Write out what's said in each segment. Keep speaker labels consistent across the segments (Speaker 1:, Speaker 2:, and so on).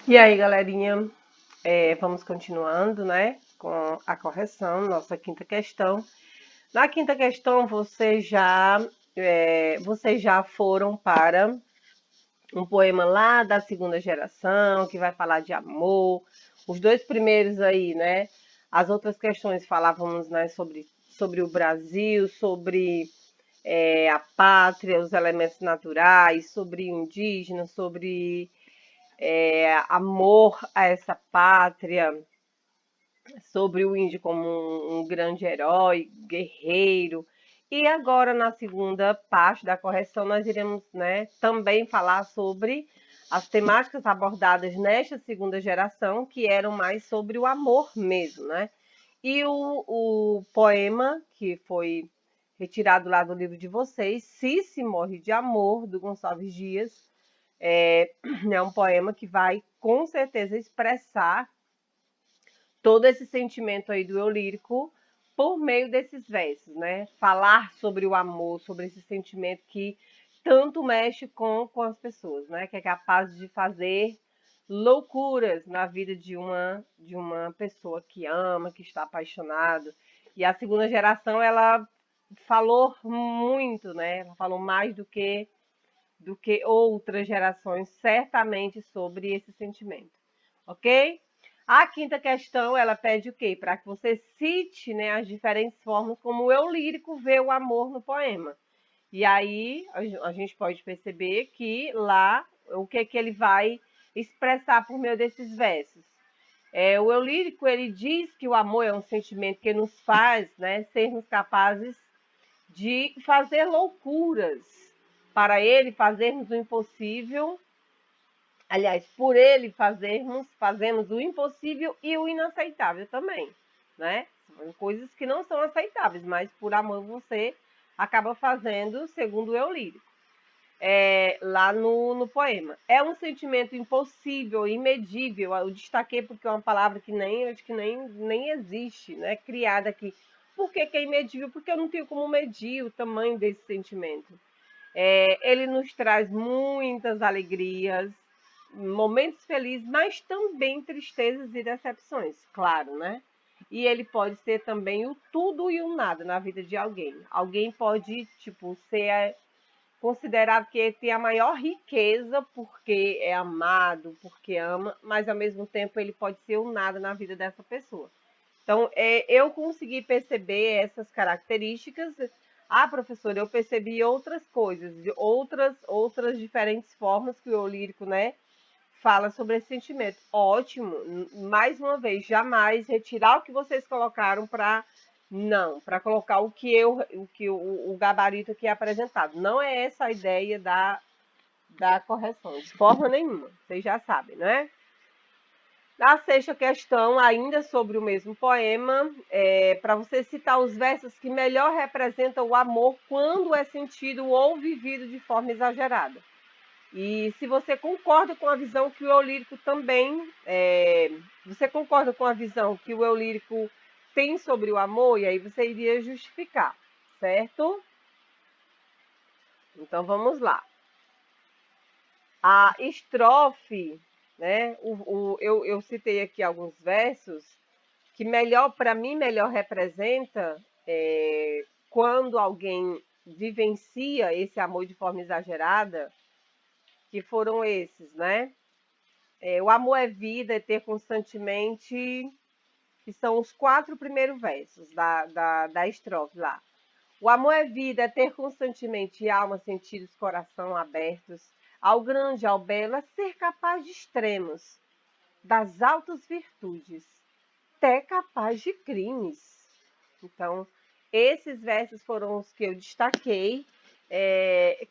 Speaker 1: E aí, galerinha, vamos continuando, né, com a correção, nossa quinta questão. Na quinta questão, vocês já foram para um poema lá da segunda geração, que vai falar de amor. Os dois primeiros aí, né? As outras questões falávamos, né, sobre o Brasil, sobre a pátria, os elementos naturais, sobre indígenas, sobre amor a essa pátria, sobre o índio como um grande herói, guerreiro. E agora, na segunda parte da correção, nós iremos, né, também falar sobre as temáticas abordadas nesta segunda geração, que eram mais sobre o amor mesmo, né? E o poema que foi retirado lá do livro de vocês, Se Morre de Amor, do Gonçalves Dias, é um poema que vai com certeza expressar todo esse sentimento aí do eu lírico por meio desses versos, né? Falar sobre o amor, sobre esse sentimento que tanto mexe com as pessoas, né? Que é capaz de fazer loucuras na vida de uma pessoa que ama, que está apaixonado. E a segunda geração, ela falou muito, né? Ela falou mais do que outras gerações, certamente, sobre esse sentimento. Ok? A quinta questão, ela pede o quê? Para que você cite, né, as diferentes formas como o eu lírico vê o amor no poema. E aí a gente pode perceber que lá o que ele vai expressar por meio desses versos. O eu lírico, ele diz que o amor é um sentimento que nos faz, né, sermos capazes de fazer loucuras, para ele fazermos o impossível. Aliás, por ele fazemos o impossível e o inaceitável também, né? São coisas que não são aceitáveis, mas por amor você acaba fazendo, segundo o eu lírico. Lá no poema. É um sentimento impossível, imedível. Eu destaquei porque é uma palavra que nem existe, né? Criada aqui. Por que é imedível? Porque eu não tenho como medir o tamanho desse sentimento. Ele nos traz muitas alegrias, momentos felizes, mas também tristezas e decepções, claro, né? E ele pode ser também o tudo e o nada na vida de alguém. Alguém pode, tipo, ser considerado que tem a maior riqueza porque é amado, porque ama, mas ao mesmo tempo ele pode ser o nada na vida dessa pessoa. Então, eu consegui perceber essas características. Ah, professora, eu percebi outras coisas, de outras diferentes formas que o lírico, né, fala sobre esse sentimento. Ótimo. Mais uma vez, jamais retirar o que vocês colocaram para não, para colocar o gabarito aqui apresentado. Não é essa a ideia da correção, de forma nenhuma. Vocês já sabem, né? Na sexta questão, ainda sobre o mesmo poema, para você citar os versos que melhor representam o amor quando é sentido ou vivido de forma exagerada. E se você concorda com a visão que o eu lírico também, você concorda com a visão que o eu lírico tem sobre o amor, e aí você iria justificar, certo? Então vamos lá. A estrofe, né? Eu citei aqui alguns versos que melhor, para mim, melhor representa quando alguém vivencia esse amor de forma exagerada, que foram esses, né? O amor é vida, é ter constantemente, que são os 4 primeiros versos da estrofe lá. O amor é vida, é ter constantemente alma, sentidos, coração abertos, ao grande, ao belo, é ser capaz de extremos, das altas virtudes, até capaz de crimes. Então, esses versos foram os que eu destaquei,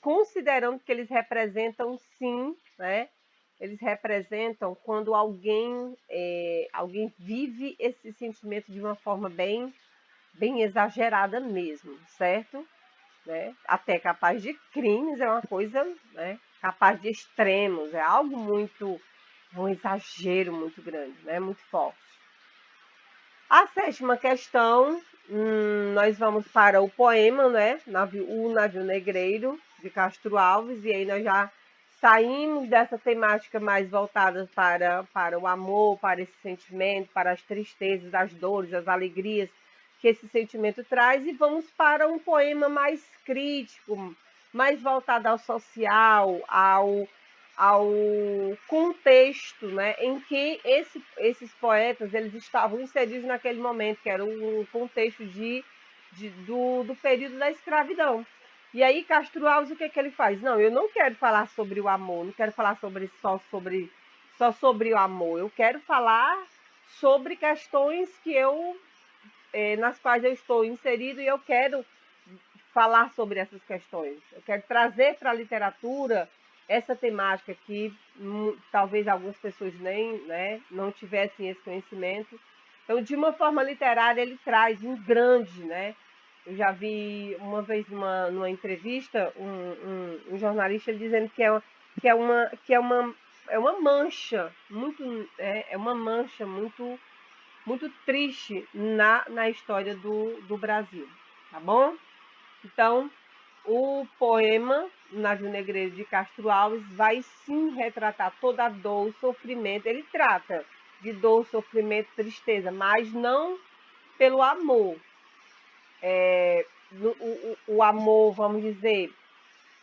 Speaker 1: considerando que eles representam, sim, né? Eles representam quando alguém vive esse sentimento de uma forma bem exagerada mesmo, certo? Né? Até capaz de crimes é uma coisa, né? Capaz de extremos, é algo muito, um exagero muito grande, né? Muito forte. A sétima questão, nós vamos para o poema, né? O Navio Negreiro, de Castro Alves, e aí nós já saímos dessa temática mais voltada para o amor, para esse sentimento, para as tristezas, as dores, as alegrias que esse sentimento traz, e vamos para um poema mais crítico, mais voltado ao social, ao contexto, né, em que esses poetas eles estavam inseridos naquele momento, que era um contexto do período da escravidão. E aí Castro Alves, o que é que ele faz? Não, eu não quero falar sobre o amor, não quero falar só sobre o amor. Eu quero falar sobre questões nas quais eu estou inserido, e eu quero falar sobre essas questões. Eu quero trazer para a literatura essa temática que talvez algumas pessoas nem, né, não tivessem esse conhecimento. Então, de uma forma literária, ele traz um grande, né? Eu já vi uma vez numa entrevista um jornalista dizendo é uma mancha é uma mancha muito triste na história do Brasil, tá bom? Então, o poema Navio Negreiro de Castro Alves vai sim retratar toda a dor, o sofrimento. Ele trata de dor, sofrimento, tristeza, mas não pelo amor. O amor, vamos dizer,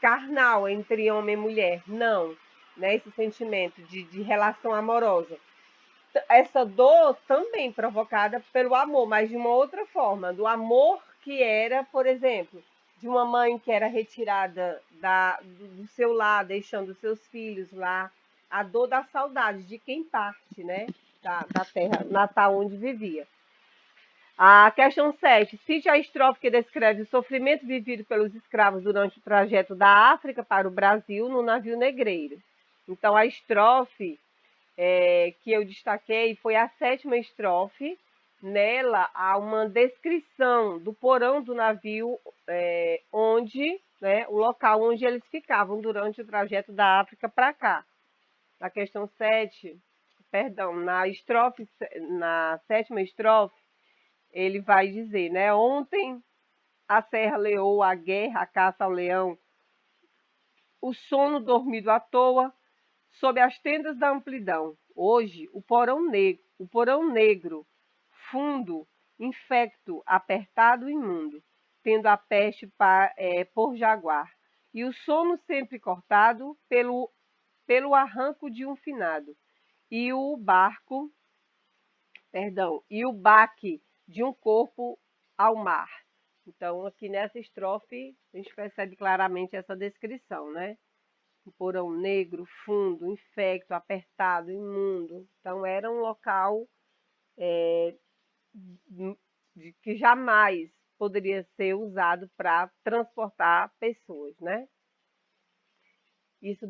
Speaker 1: carnal entre homem e mulher. Não. Né? Esse sentimento de relação amorosa. Essa dor também provocada pelo amor, mas de uma outra forma. Do amor que era, por exemplo, de uma mãe que era retirada do seu lar, deixando seus filhos lá. A dor da saudade de quem parte, né? Da terra natal onde vivia. A questão 7. Cite a estrofe que descreve o sofrimento vivido pelos escravos durante o trajeto da África para o Brasil no navio negreiro. Então, a estrofe que eu destaquei foi a 7ª estrofe. Nela há uma descrição do porão do navio, o local onde eles ficavam durante o trajeto da África para cá. Na questão 7, perdão, na 7ª estrofe, ele vai dizer, né? Ontem a serra leoa, a guerra, a caça ao leão, o sono dormido à toa, sob as tendas da amplidão. Hoje, o porão negro, fundo, infecto, apertado e imundo, tendo a peste por jaguar, e o sono sempre cortado pelo arranco de um finado, e o baque de um corpo ao mar. Então, aqui nessa estrofe, a gente percebe claramente essa descrição, né? Um porão negro, fundo, infecto, apertado, imundo. Então, era um local que jamais poderia ser usado para transportar pessoas, né? Isso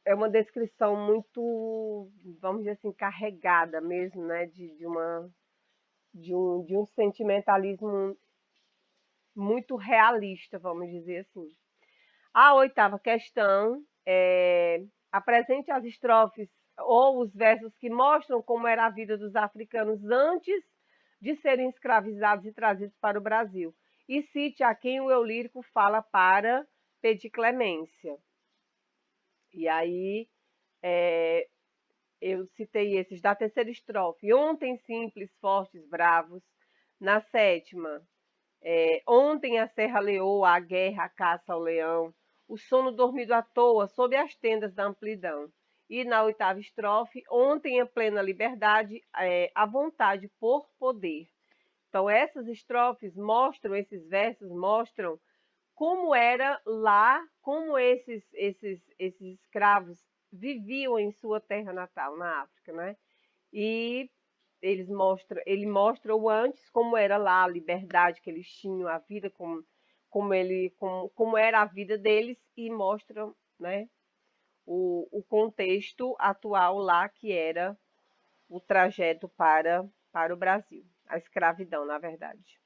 Speaker 1: é uma descrição muito, vamos dizer assim, carregada mesmo, né? De um sentimentalismo muito realista, vamos dizer assim. A 8ª questão apresente as estrofes ou os versos que mostram como era a vida dos africanos antes de serem escravizados e trazidos para o Brasil. E cite a quem o eu lírico fala para pedir clemência. E aí eu citei esses da 3ª estrofe. Ontem simples, fortes, bravos. Na 7ª, ontem a serra leoa, a guerra, a caça ao leão, o sono dormido à toa, sob as tendas da amplidão. E na 8ª estrofe, ontem a plena liberdade, a vontade por poder. Então, essas estrofes mostram, esses versos mostram como era lá, como esses escravos viviam em sua terra natal, na África, né? E ele mostra o antes, como era lá, a liberdade que eles tinham, a vida como era a vida deles, e mostra, né, o contexto atual lá, que era o trajeto para o Brasil, a escravidão, na verdade.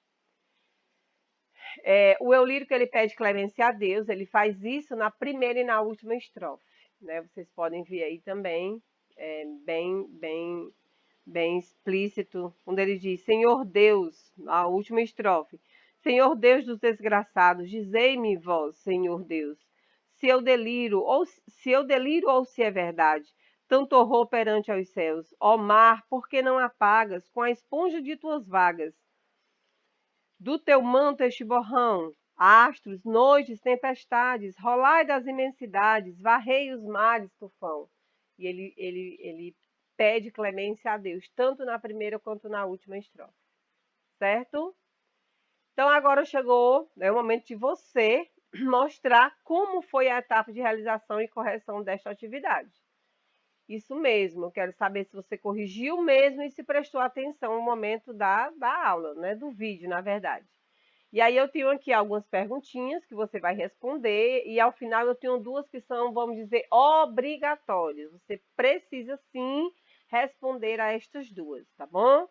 Speaker 1: O eu lírico ele pede clemência a Deus, ele faz isso na primeira e na última estrofe, né? Vocês podem ver aí também, bem explícito, quando ele diz: Senhor Deus, a última estrofe, Senhor Deus dos desgraçados, dizei-me vós, Senhor Deus, se eu deliro ou se é verdade. Tanto horror perante aos céus. Ó mar, por que não apagas com a esponja de tuas vagas? Do teu manto este borrão, astros, noites, tempestades, rolai das imensidades, varrei os mares, tufão. E ele pede clemência a Deus, tanto na primeira quanto na última estrofe. Certo? Então agora chegou, né, o momento de você mostrar como foi a etapa de realização e correção desta atividade. Isso mesmo, eu quero saber se você corrigiu mesmo e se prestou atenção no momento da aula, né, do vídeo, na verdade. E aí eu tenho aqui algumas perguntinhas que você vai responder e ao final eu tenho duas que são, vamos dizer, obrigatórias. Você precisa sim responder a estas duas, tá bom?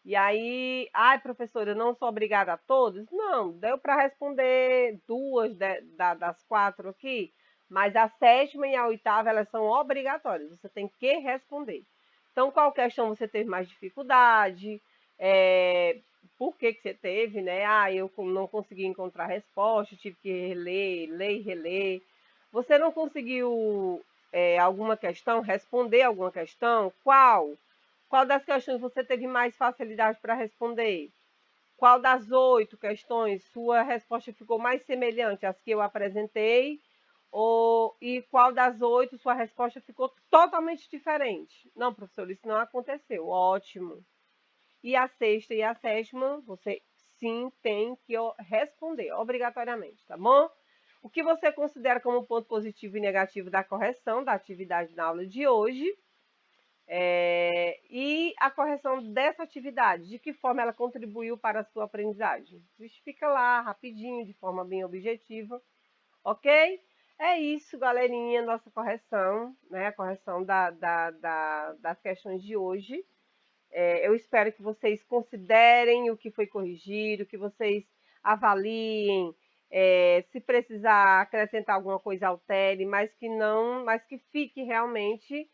Speaker 1: E aí, ai, professora, eu não sou obrigada a todos? Não, deu para responder duas das quatro aqui, mas a sétima e a oitava, elas são obrigatórias, você tem que responder. Então, qual questão você teve mais dificuldade? Por que você teve, né? Ah, eu não consegui encontrar resposta, tive que reler, ler e reler. Você não conseguiu alguma questão, responder alguma questão? Qual? Qual das questões você teve mais facilidade para responder? Qual das 8 questões sua resposta ficou mais semelhante às que eu apresentei? E qual das 8 sua resposta ficou totalmente diferente? Não, professor, isso não aconteceu. Ótimo. E a sexta e a sétima, você sim tem que responder, obrigatoriamente, tá bom? O que você considera como ponto positivo e negativo da correção da atividade na aula de hoje? E a correção dessa atividade, de que forma ela contribuiu para a sua aprendizagem? Justifica lá, rapidinho, de forma bem objetiva, ok? É isso, galerinha, nossa correção, né? A correção das questões de hoje. Eu espero que vocês considerem o que foi corrigido, que vocês avaliem, se precisar acrescentar alguma coisa, altere, mas que fique realmente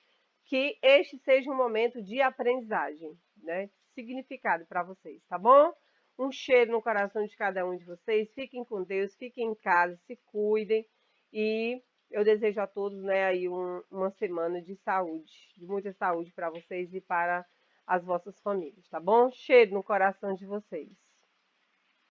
Speaker 1: que este seja um momento de aprendizagem, né? Significado para vocês, tá bom? Um cheiro no coração de cada um de vocês. Fiquem com Deus, fiquem em casa, se cuidem e eu desejo a todos, né, aí uma semana de saúde, de muita saúde para vocês e para as vossas famílias, tá bom? Cheiro no coração de vocês.